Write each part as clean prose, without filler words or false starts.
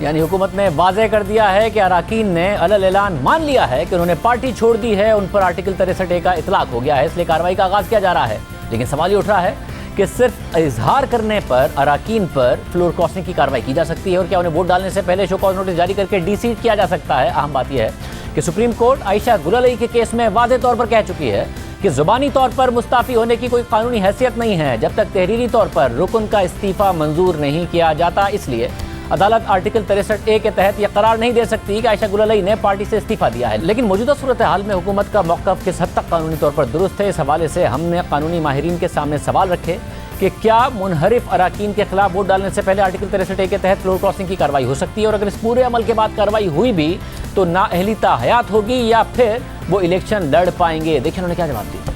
यानी हुकूमत ने वाज़ेह कर दिया है कि अरकान ने अलल ऐलान मान लिया है कि उन्होंने पार्टी छोड़ दी है, उन पर आर्टिकल 63A का इतलाक हो गया है, इसलिए कार्रवाई का आगाज़ किया जा रहा है। लेकिन सवाल ये उठ रहा है कि सिर्फ इजहार करने पर अरकान पर फ्लोर क्रॉसिंग की कार्रवाई की जा सकती है और क्या उन्हें वोट डालने से पहले शो कॉज नोटिस जारी करके डीसीट किया जा सकता है। अहम बात यह है कि सुप्रीम कोर्ट आयशा गुललई के केस में वाज़ेह तौर पर कह चुकी है कि ज़ुबानी तौर पर मुस्ताफ़ी होने की कोई कानूनी हैसियत नहीं है जब तक तहरीरी तौर पर रुकन का इस्तीफ़ा मंजूर नहीं किया जाता। इसलिए अदालत आर्टिकल 63A के तहत यह करार नहीं दे सकती कि आयशा गुललई ने पार्टी से इस्तीफ़ा दिया है। लेकिन मौजूदा सूरत हाल में हुकूमत का मौक़िफ़ किस हद तक कानूनी तौर पर दुरुस्त है, इस हवाले से हमने कानूनी माहिरीन के सामने सवाल रखे कि क्या मुनहरिफ अरकान के खिलाफ वोट डालने से पहले आर्टिकल 63A के तहत फ्लोर क्रॉसिंग की कार्रवाई हो सकती है, और अगर इस पूरे अमल के बाद कार्रवाई हुई भी तो नाअहलियत हयात होगी या फिर वो इलेक्शन लड़ पाएंगे। देखिए उन्होंने क्या जवाब दिया।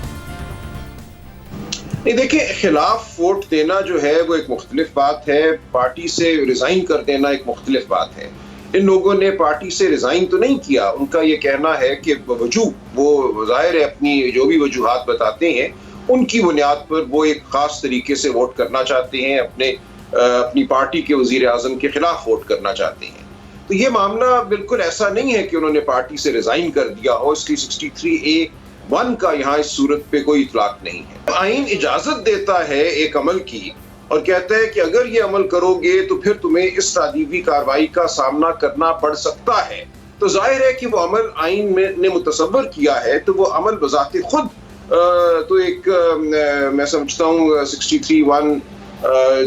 नहीं, देखिए, खिलाफ वोट देना जो है वो एक मुख्तलिफ बात है, पार्टी से रिजाइन कर देना एक मुख्तलिफ बात है। इन लोगों ने पार्टी से रिजाइन तो नहीं किया, उनका ये कहना है कि वो जाहिर है अपनी जो भी वजूहात बताते हैं उनकी बुनियाद पर वो एक खास तरीके से वोट करना चाहते हैं, अपनी पार्टी के वजीर आजम के खिलाफ वोट करना चाहते हैं। तो ये मामला बिल्कुल ऐसा नहीं है कि उन्होंने पार्टी से रिजाइन कर दिया हो, इसलिए 63A(1) का यहाँ इस सूरत पे कोई इतलाक नहीं है। आईन इजाजत देता है एक अमल की और कहता है कि अगर ये अमल करोगे तो फिर तुम्हें इस तादीबी कार्रवाई का सामना करना पड़ सकता है। तो जाहिर है कि वो अमल आईन में ने मुतसव्वर किया है, तो वो अमल बजाते खुद तो एक मैं समझता हूँ 63(1)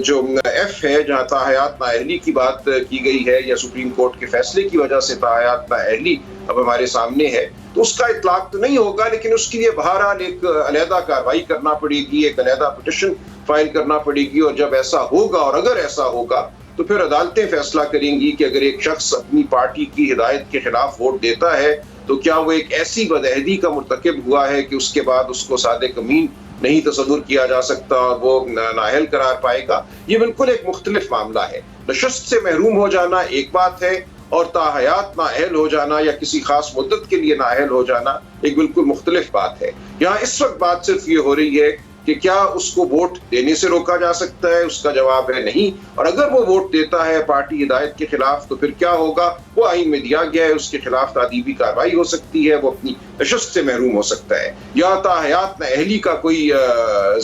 जो F है, जहाँ ताहयात नाअहली की बात की गई है या सुप्रीम कोर्ट के फैसले की वजह से ताहयात नाअहली अब हमारे सामने है, तो उसका इतलाक तो नहीं होगा, लेकिन उसके लिए बहरहाल एक अलहदा कार्रवाई करना पड़ेगी, एक अलहदा पिटिशन फाइल करना पड़ेगी। और जब ऐसा होगा और अगर ऐसा होगा तो फिर अदालतें फैसला करेंगी कि अगर एक शख्स अपनी पार्टी की हिदायत के खिलाफ वोट देता है तो क्या वो एक ऐसी बदअहदी का मुर्तकिब हुआ है कि उसके बाद उसको सादे कमीन नहीं तसव्वुर किया जा सकता और वो नाअहल करार पाएगा। ये बिल्कुल एक मुख्तलिफ मामला है। नशस्त से महरूम हो जाना एक बात है और ताहयात नाअहल हो जाना या किसी खास मुद्दत के लिए नाअहल हो जाना एक बिल्कुल मुख्तलिफ बात है। यहाँ इस वक्त बात सिर्फ ये हो रही है कि क्या उसको वोट देने से रोका जा सकता है, उसका जवाब है नहीं। और अगर वो वोट देता है पार्टी हिदायत के खिलाफ तो फिर क्या होगा, वो आईन में दिया गया है, उसके खिलाफ तादीबी कार्रवाई हो सकती है, वो अपनी नशस्त से महरूम हो सकता है। या ताहयात नाअहली का कोई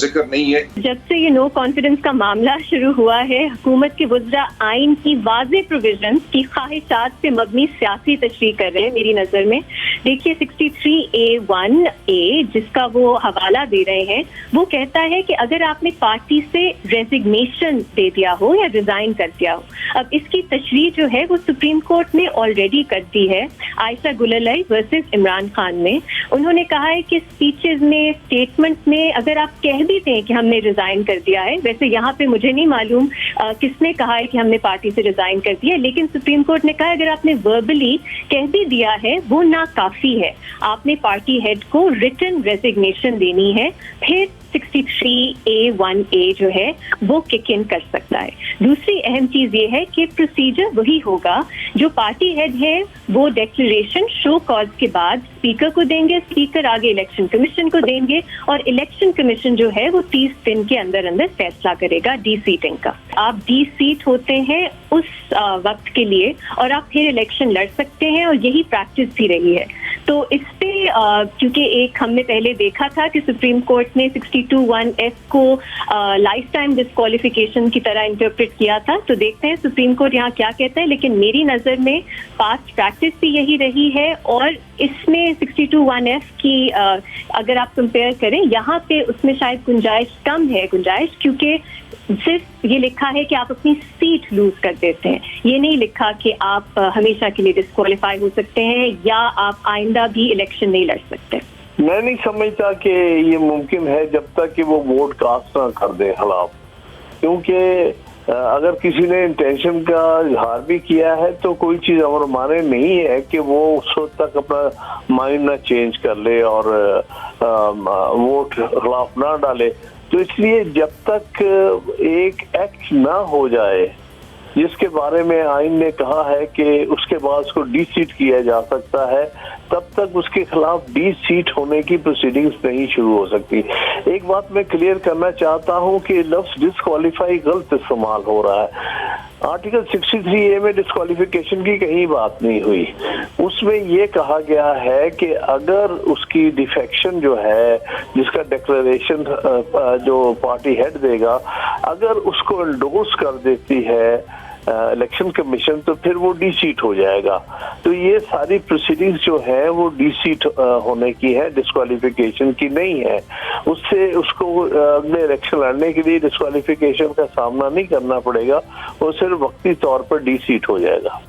जिक्र नहीं है। जब से ये नो कॉन्फिडेंस का मामला शुरू हुआ है, हुकूमत के वज़रा आइन की वाज़ेह प्रोविजन की ख्वाहिशात से मबनी सियासी तशरीह कर रहे हैं। मेरी नजर में देखिए 63A(1) जिसका वो हवाला दे रहे हैं, वो कहता है कि अगर आपने पार्टी से रेजिग्नेशन दे दिया हो या रिजाइन कर दिया हो, अब इसकी तशरीह जो है वो सुप्रीम कोर्ट ने ऑलरेडी कर दी है। आयशा गुललई वर्सेस इमरान खान में उन्होंने कहा है कि स्पीचेस में, स्टेटमेंट में अगर आप कह भी दें कि हमने रिजाइन कर दिया है, वैसे यहाँ पे मुझे नहीं मालूम किसने कहा है कि हमने पार्टी से रिजाइन कर दिया, लेकिन सुप्रीम कोर्ट ने कहा अगर आपने वर्बली कह भी दिया है वो नाकाफी है, आपने पार्टी हेड को रिटन रेजिग्नेशन देनी है, फिर 63A(1) जो है वो किक इन कर सकता है। दूसरी अहम चीज ये है कि प्रोसीजर वही होगा, जो पार्टी हेड है वो डिक्लेरेशन शो कॉज के बाद स्पीकर को देंगे, स्पीकर आगे इलेक्शन कमीशन को देंगे और इलेक्शन कमीशन जो है वो 30 दिन के अंदर अंदर फैसला करेगा डी सीटिंग का। आप डी सीट होते हैं उस वक्त के लिए और आप फिर इलेक्शन लड़ सकते हैं और यही प्रैक्टिस भी रही है। तो इस पे क्योंकि एक हमने पहले देखा था कि सुप्रीम कोर्ट ने 62(1) को लाइफ टाइम डिस्क्वालिफिकेशन की तरह इंटरप्रेट किया था, तो देखते हैं सुप्रीम कोर्ट यहाँ क्या कहता है। लेकिन मेरी नज़र में पास्ट प्रैक्टिस भी यही रही है और इसमें 62(1) की अगर आप कंपेयर करें यहाँ पे उसमें शायद गुंजाइश कम है, क्योंकि सिर्फ ये लिखा है कि आप अपनी सीट लूज कर देते हैं, ये नहीं लिखा कि आप हमेशा के लिए डिस्क्वालीफाई हो सकते हैं या आप आइंदा भी इलेक्शन नहीं लड़ सकते। मैं नहीं समझता कि ये मुमकिन है जब तक कि वो वोट कास्ट ना कर दे खिलाफ, क्योंकि अगर किसी ने इंटेंशन का इजहार भी किया है तो कोई चीज अमर माने नहीं है कि वो उस वक्त तक अपना माइंड ना चेंज कर ले और वोट खिलाफ ना डाले। तो इसलिए जब तक एक एक्ट ना हो जाए जिसके बारे में आइन ने कहा है कि उसके बाद उसको डी सीट किया जा सकता है, तब तक उसके खिलाफ डी सीट होने की प्रोसीडिंग्स नहीं शुरू हो सकती। एक बात मैं क्लियर करना चाहता हूं कि लफ्ज डिस्क्वालीफाई गलत इस्तेमाल हो रहा है। आर्टिकल 63A में डिस्क्वालिफिकेशन की कहीं बात नहीं हुई। उसमें ये कहा गया है कि अगर उसकी डिफेक्शन जो है, जिसका डिक्लेरेशन जो पार्टी हेड देगा, अगर उसको एंडोर्स कर देती है इलेक्शन कमीशन, तो फिर वो डी-सीट हो जाएगा। तो ये सारी प्रोसीडिंग्स जो है वो डी-सीट होने की है, डिस्क्वालिफिकेशन की नहीं है। उससे उसको अगले इलेक्शन लड़ने के लिए डिस्क्वालिफिकेशन का सामना नहीं करना पड़ेगा, वो सिर्फ वक्ती तौर पर डी-सीट हो जाएगा।